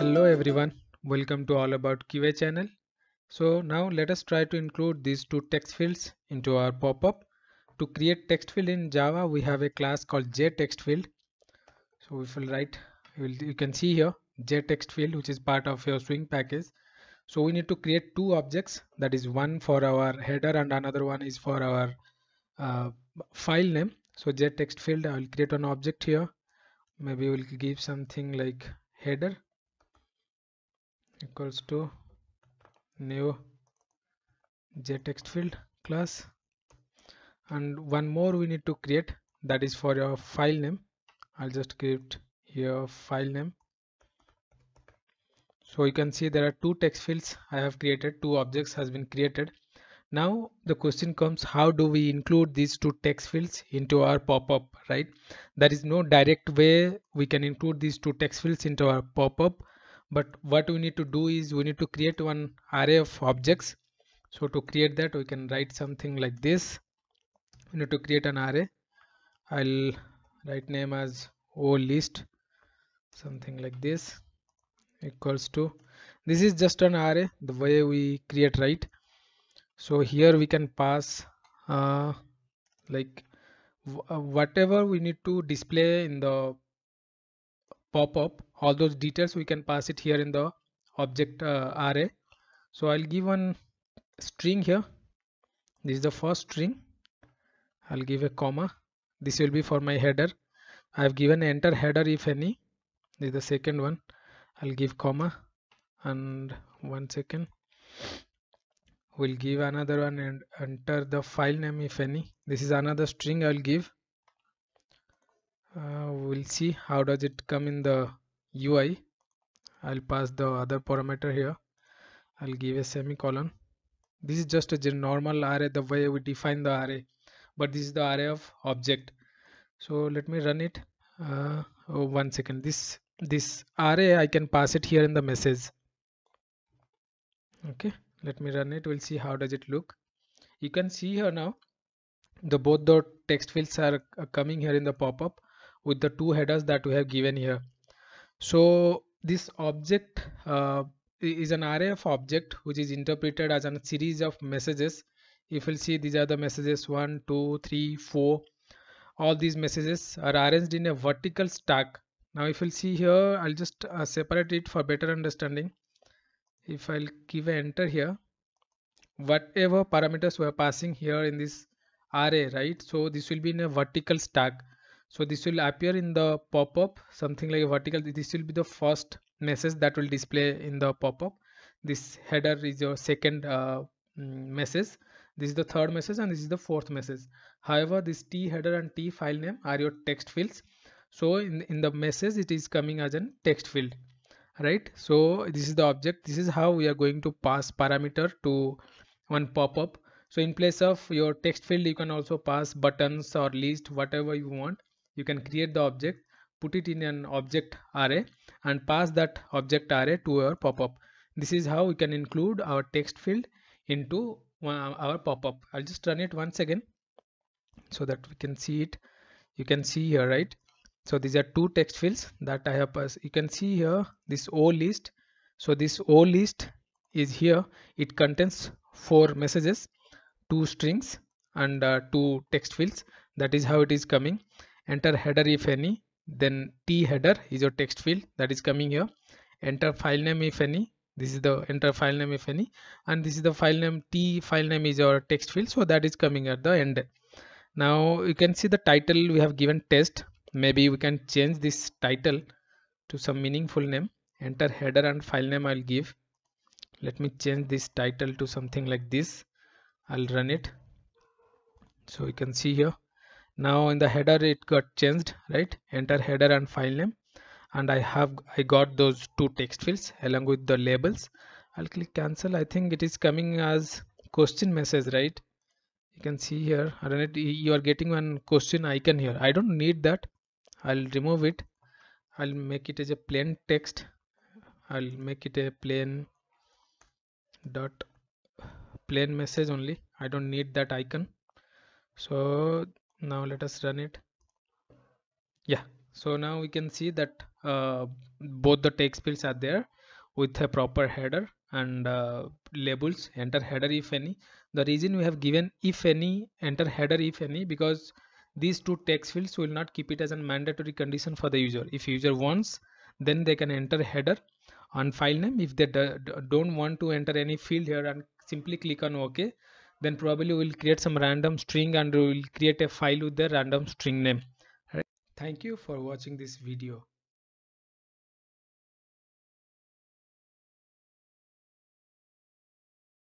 Hello everyone, welcome to All About QA channel. So now let us try to include these two text fields into our pop-up. To create text field in Java, we have a class called JTextField. So if we write, you can see here JTextField, which is part of your Swing package. So we need to create two objects, that is one for our header and another one is for our uh, file name. So JTextField, I will create an object here. Maybe we'll give something like header equals to new JTextField class, and one more we need to create, that is for your file name. I'll just create here file name. So you can see there are two text fields I have created, two objects has been created. Now the question comes, how do we include these two text fields into our pop-up, right? There is no direct way we can include these two text fields into our pop-up, but what we need to do is we need to create one array of objects. So to create that, we can write something like this. We need to create an array. I'll write name as olist, something like this, equals to, this is just an array the way we create, right? So here we can pass like whatever we need to display in the pop-up, all those details we can pass it here in the object array. So I'll give one string here. This is the first string. I'll give a comma. This will be for my header. I have given enter header if any. This is the second one. I'll give comma, and 1 second, we'll give another one and enter the file name if any. This is another string I'll give. We'll see how does it come in the UI. I'll pass the other parameter here. I'll give a semicolon. This is just a normal array, the way we define the array, but this is the array of object. So let me run it. 1 second, this array I can pass it here in the message. Okay, let me run it. We'll see how does it look. You can see here now both the text fields are coming here in the pop-up with the two headers that we have given here. So this object is an array of object which is interpreted as a series of messages. If you'll see, these are the messages 1 2 3 4. All these messages are arranged in a vertical stack. Now if you'll see here, I'll just separate it for better understanding. If I'll give a enter here, whatever parameters we are passing here in this array, right? So this will be in a vertical stack. So this will appear in the pop-up, something like a vertical. This will be the first message that will display in the pop-up. This header is your second message. This is the third message, and this is the fourth message. However, this t header and t file name are your text fields. So in the message, it is coming as a text field, right? So this is the object. This is how we are going to pass parameter to one pop-up. So in place of your text field, you can also pass buttons or list, whatever you want. You can create the object, put it in an object array, and pass that object array to your pop-up. This is how we can include our text field into our pop-up. I'll just run it once again so that we can see it. You can see here, right? So these are two text fields that I have passed. You can see here this O list. So this O list is here. It contains 4 messages, 2 strings, and 2 text fields. That is how it is coming. Enter header if any. Then t header is your text field that is coming here. Enter file name if any. This is the enter file name if any, and this is the file name. T file name is your text field, so that is coming at the end. Now you can see the title we have given test. Maybe we can change this title to some meaningful name. Enter header and file name I'll give. Let me change this title to something like this. I'll run it. So you can see here now in the header it got changed, right? Enter header and file name, and I got those two text fields along with the labels. I'll click cancel. I think it is coming as question message, right? You can see here, you are getting one question icon here. I don't need that. I'll remove it. I'll make it as a plain text. I'll make it a plain message only. I don't need that icon. So now let us run it. Yeah, so now we can see that both the text fields are there with a proper header and labels, enter header if any. The reason we have given if any, enter header if any, because these two text fields will not keep it as a mandatory condition for the user. If user wants, then they can enter header on file name. If they don't want to enter any field here and simply click on OK, then probably we'll create some random string and we'll create a file with the random string name. Right? Thank you for watching this video.